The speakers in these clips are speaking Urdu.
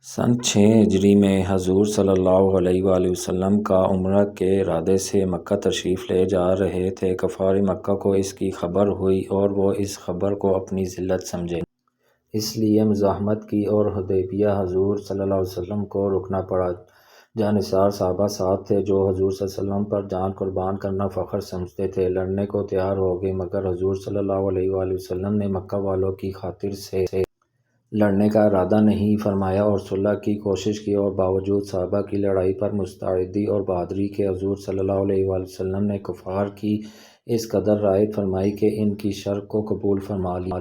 سن 6 ہجری میں حضور صلی اللہ علیہ وآلہ وسلم کا عمرہ کے ارادے سے مکہ تشریف لے جا رہے تھے۔ کفار مکہ کو اس کی خبر ہوئی اور وہ اس خبر کو اپنی ذلت سمجھے، اس لیے مزاحمت کی اور حدیبیہ حضور صلی اللہ علیہ وسلم کو رکنا پڑا۔ جانصار صحابہ ساتھ تھے جو حضور صلی اللہ علیہ وسلم پر جان قربان کرنا فخر سمجھتے تھے، لڑنے کو تیار ہو گئے، مگر حضور صلی اللہ علیہ وآلہ وسلم نے مکہ والوں کی خاطر سے لڑنے کا ارادہ نہیں فرمایا اور صلح کی کوشش کی، اور باوجود صحابہ کی لڑائی پر مستعدی اور بہادری کے حضور صلی اللہ علیہ وآلہ وسلم نے کفار کی اس قدر رعایت فرمائی کہ ان کی شرط کو قبول فرما لیا۔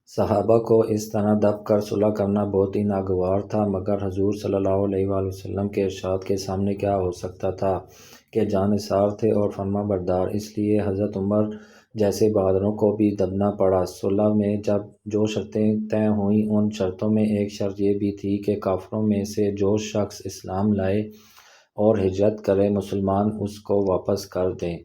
صحابہ کو اس طرح دب کر صلح کرنا بہت ہی ناگوار تھا، مگر حضور صلی اللہ علیہ وآلہ وسلم کے ارشاد کے سامنے کیا ہو سکتا تھا کہ جانثار تھے اور فرما بردار، اس لیے حضرت عمر جیسے بہادروں کو بھی دبنا پڑا۔ صلح میں جو شرطیں طے ہوئیں ان شرطوں میں ایک شرط یہ بھی تھی کہ کافروں میں سے جو شخص اسلام لائے اور ہجرت کرے مسلمان اس کو واپس کر دیں،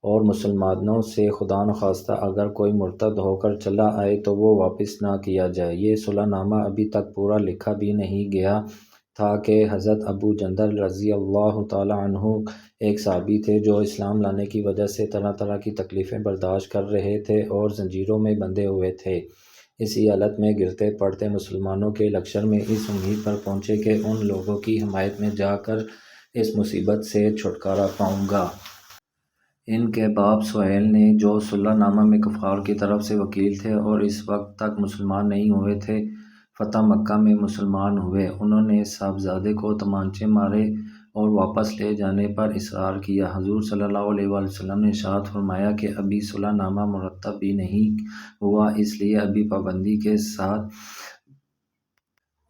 اور مسلمانوں سے خدا نخواستہ اگر کوئی مرتد ہو کر چلا آئے تو وہ واپس نہ کیا جائے۔ یہ صلح نامہ ابھی تک پورا لکھا بھی نہیں گیا تھا کہ حضرت ابو جندل رضی اللہ تعالیٰ عنہ ایک صحابی تھے جو اسلام لانے کی وجہ سے طرح طرح کی تکلیفیں برداشت کر رہے تھے اور زنجیروں میں بندھے ہوئے تھے۔ اسی حالت میں گرتے پڑتے مسلمانوں کے لشکر میں اس امید پر پہنچے کہ ان لوگوں کی حمایت میں جا کر اس مصیبت سے چھٹکارا پاؤں گا۔ ان کے باپ سہیل نے، جو صلح نامہ میں کفار کی طرف سے وکیل تھے اور اس وقت تک مسلمان نہیں ہوئے تھے، فتح مکہ میں مسلمان ہوئے۔ انہوں نے صاحبزادے کو تمانچے مارے اور واپس لے جانے پر اصرار کیا۔ حضور صلی اللہ علیہ وآلہ وسلم نے ارشاد فرمایا کہ ابھی صلح نامہ مرتب بھی نہیں ہوا، اس لیے ابھی پابندی کے ساتھ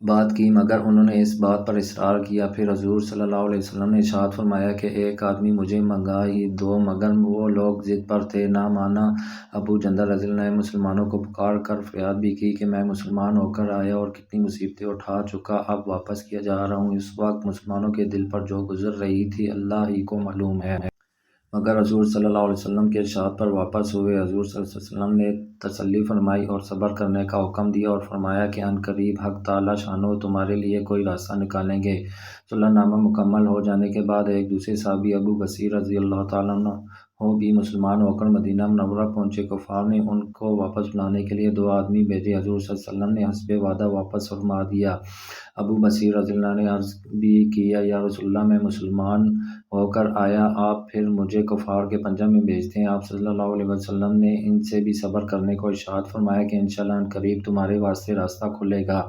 بات کی، مگر انہوں نے اس بات پر اصرار کیا۔ پھر حضور صلی اللہ علیہ وسلم نے ارشاد فرمایا کہ ایک آدمی مجھے منگا ہی دو، مگر وہ لوگ ضد پر تھے، نہ مانا۔ ابو جندل رضی اللہ عنہ نے مسلمانوں کو پکار کر فریاد بھی کی کہ میں مسلمان ہو کر آیا اور کتنی مصیبتیں اٹھا چکا، اب واپس کیا جا رہا ہوں۔ اس وقت مسلمانوں کے دل پر جو گزر رہی تھی اللہ ہی کو معلوم ہے، مگر حضور صلی اللہ علیہ وسلم کے ارشاد پر واپس ہوئے۔ حضور صلی اللہ علیہ وسلم نے تسلی فرمائی اور صبر کرنے کا حکم دیا اور فرمایا کہ عن قریب حق تعالیٰ شانہ تمہارے لیے کوئی راستہ نکالیں گے۔ صلح نامہ مکمل ہو جانے کے بعد ایک دوسرے صحابی ابو بصیر رضی اللہ تعالیٰ عنہ بھی مسلمان ہو کر مدینہ منورہ پہنچے۔ کفار نے ان کو واپس بلانے کے لیے 2 آدمی بھیجے، حضور صلی اللہ علیہ وسلم نے حسب وعدہ واپس فرما دیا۔ ابو بصیر رضی اللہ عنہ نے عرض بھی کیا، یا رسول اللہ میں مسلمان ہو کر آیا، آپ پھر مجھے کفار کے پنجہ میں بھیجتے ہیں۔ آپ صلی اللہ علیہ وسلم نے ان سے بھی صبر کرنے کو ارشاد فرمایا کہ انشاءاللہ عن قریب تمہارے واسطے راستہ کھلے گا۔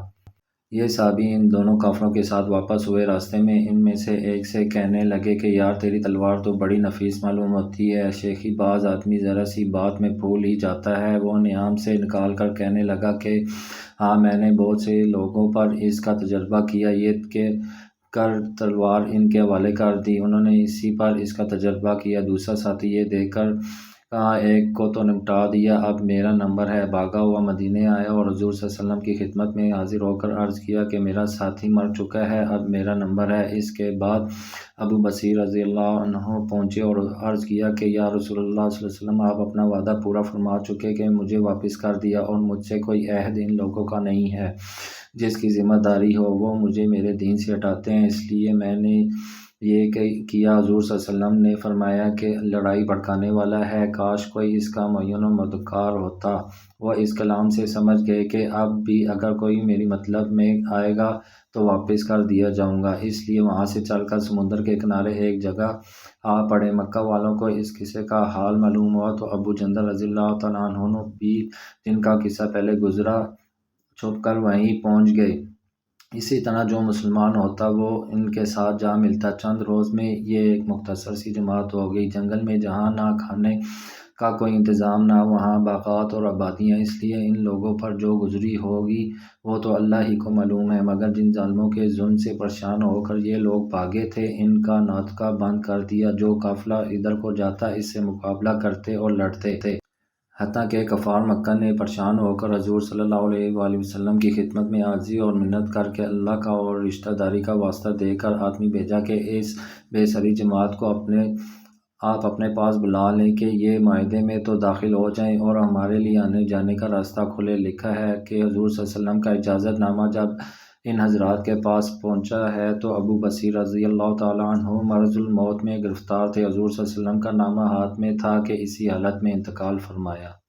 یہ صحابی ان دونوں کافروں کے ساتھ واپس ہوئے۔ راستے میں ان میں سے ایک سے کہنے لگے کہ یار تیری تلوار تو بڑی نفیس معلوم ہوتی ہے، شیخی باز آدمی ذرا سی بات میں پھول ہی جاتا ہے۔ وہ نیام سے نکال کر کہنے لگا کہ ہاں میں نے بہت سے لوگوں پر اس کا تجربہ کیا، یہ کہ کر تلوار ان کے حوالے کر دی، انہوں نے اسی پر اس کا تجربہ کیا۔ دوسرا ساتھی یہ دیکھ کر کہا ایک کو تو نمٹا دیا، اب میرا نمبر ہے۔ بھاگا ہوا مدینے آیا اور حضور صلی اللہ علیہ وسلم کی خدمت میں حاضر ہو کر عرض کیا کہ میرا ساتھی مر چکا ہے، اب میرا نمبر ہے۔ اس کے بعد ابو بصیر رضی اللہ عنہ پہنچے اور عرض کیا کہ یا رسول اللہ صلی اللہ علیہ وسلم، آپ اپنا وعدہ پورا فرما چکے کہ مجھے واپس کر دیا، اور مجھ سے کوئی عہد ان لوگوں کا نہیں ہے جس کی ذمہ داری ہو، وہ مجھے میرے دین سے ہٹاتے ہیں، اس لیے میں نے یہ کیا۔ حضور صلی اللہ علیہ وسلم نے فرمایا کہ لڑائی بھڑکانے والا ہے، کاش کوئی اس کا معین و مددگار ہوتا۔ وہ اس کلام سے سمجھ گئے کہ اب بھی اگر کوئی میری مطلب میں آئے گا تو واپس کر دیا جاؤں گا، اس لیے وہاں سے چل کر سمندر کے کنارے ایک جگہ آ پڑے۔ مکہ والوں کو اس قصے کا حال معلوم ہوا تو ابو جندل رضی اللہ تعالیٰ عنہ بھی، جن کا قصہ پہلے گزرا، چھپ کر وہیں پہنچ گئے۔ اسی طرح جو مسلمان ہوتا وہ ان کے ساتھ جا ملتا۔ چند روز میں یہ ایک مختصر سی جماعت ہو گئی۔ جنگل میں جہاں نہ کھانے کا کوئی انتظام نہ وہاں باغات اور آبادیاں، اس لیے ان لوگوں پر جو گزری ہوگی وہ تو اللہ ہی کو معلوم ہے، مگر جن ظالموں کے ظلم سے پریشان ہو کر یہ لوگ بھاگے تھے ان کا ناطقہ بند کر دیا، جو قافلہ ادھر کو جاتا اس سے مقابلہ کرتے اور لڑتے تھے۔ حتیٰ کہ کفار مکہ نے پریشان ہو کر حضور صلی اللہ علیہ وآلہ وسلم کی خدمت میں عاجزی اور منت کر کے اللہ کا اور رشتہ داری کا واسطہ دے کر آدمی بھیجا کہ اس بے سری جماعت کو آپ اپنے پاس بلا لیں کہ یہ معاہدے میں تو داخل ہو جائیں اور ہمارے لیے آنے جانے کا راستہ کھلے۔ لکھا ہے کہ حضور صلی اللہ علیہ وسلم کا اجازت نامہ جب ان حضرات کے پاس پہنچا ہے تو ابو بصیر رضی اللہ تعالیٰ عنہ مرض الموت میں گرفتار تھے۔ حضور صلی اللہ علیہ وسلم کا نامہ ہاتھ میں تھا کہ اسی حالت میں انتقال فرمایا۔